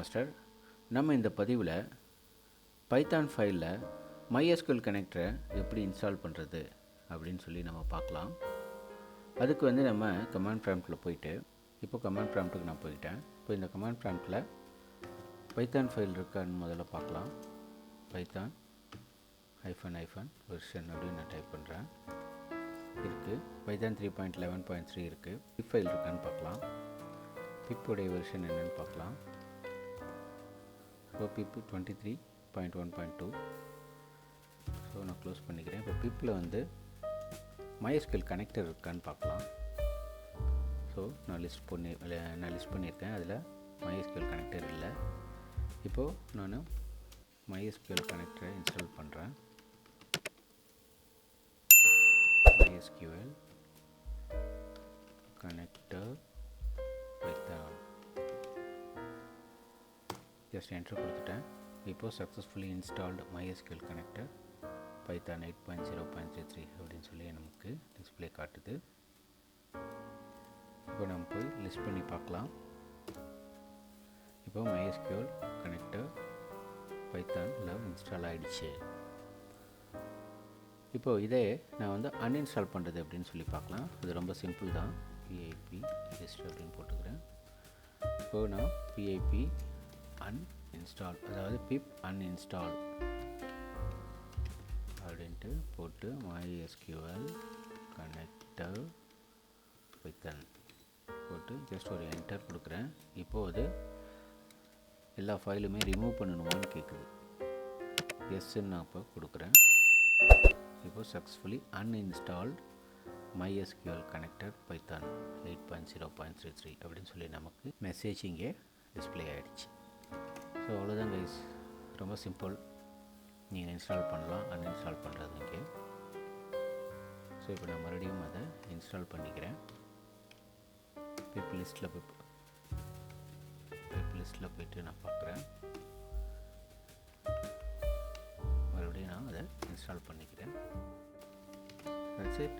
Master. நம்ம இந்த பதிவில் பைத்தான் ஃபைலில் MySQL கனெக்டரை எப்படி இன்ஸ்டால் பண்ணுறது அப்படின்னு சொல்லி நம்ம பார்க்கலாம். அதுக்கு நம்ம கமாண்ட் ப்ராம்ப்டில் போயிட்டு, இப்போ கமாண்ட் ப்ராம்ப்ட்டுக்கு நான் போயிட்டேன். இப்போ இந்த கமாண்ட் ப்ராம்ப்டில் பைத்தான் ஃபைல் இருக்கான்னு முதல்ல பார்க்கலாம். பைத்தான் -version அப்படின்னு நான் டைப் பண்ணுறேன். இருக்குது. பைத்தான் 3.11.3 இருக்குது. பிப் ஃபைல் இருக்கான்னு பார்க்கலாம். பிப்புடைய வெர்ஷன் என்னென்னு பார்க்கலாம். இப்போ பிப் 23.1.2. ஸோ நான் க்ளோஸ் பண்ணிக்கிறேன். இப்போ பிப்பில் MySQL கனெக்டர் இருக்கான்னு பார்க்கலாம். ஸோ நான் லிஸ்ட் பண்ணியிருக்கேன். அதில் MySQL கனெக்டர் இல்லை. இப்போது நான் MySQL கனெக்டரை இன்ஸ்டால் பண்ணுறேன். MySQL connector Python just enter கொடுத்துட்டேன். இப்போது successfully installed MySQL connector Python 8.0.33 அப்படின்னு சொல்லி நமக்கு டிஸ்பிளே காட்டுது. இப்போ நம்ம போய் லிஸ்ட் பண்ணி பார்க்கலாம். இப்போ MySQL கனெக்டர் பைத்தானில் இன்ஸ்டால் ஆகிடுச்சு. இப்போது இதே நான் அன்இன்ஸ்டால் பண்ணுறது அப்படின்னு சொல்லி பார்க்கலாம். இது ரொம்ப சிம்பிள் தான். PIP லிஸ்ட் அப்படின்னு போட்டுக்கிறேன். இப்போது நான் PIP uninstall, அதாவது PIP uninstall அப்படின்ட்டு போட்டு MySQL கனெக்டர் பைத்தான் போட்டு ஜஸ்ட் ஒரு என்டர் கொடுக்குறேன். இப்போது எல்லா ஃபைலுமே ரிமூவ் பண்ணணுமான்னு கேட்குது. எஸ்ன்னு நான் இப்போ கொடுக்குறேன். இப்போ சக்ஸஸ்ஃபுல்லி அன்இன்ஸ்டால்ட் MySQL கனெக்டர் பைத்தான் 8.0.33 அப்படின்னு சொல்லி நமக்கு மெசேஜ் இங்கே டிஸ்பிளே ஆகிடுச்சு. ஸோ அவ்வளோதான் கைஸ், ரொம்ப சிம்பிள். நீங்கள் இன்ஸ்டால் பண்ணலாம், அன்இன்ஸ்டால் பண்ணுறது இங்கே. ஸோ இப்போ நான் மறுபடியும் அதை இன்ஸ்டால் பண்ணிக்கிறேன். பிப் லிஸ்ட்டில் போய்ட்டு நான் பார்க்குறேன். மறுபடியும் நான் அதை இன்ஸ்டால் பண்ணிக்கிறேன். That's it.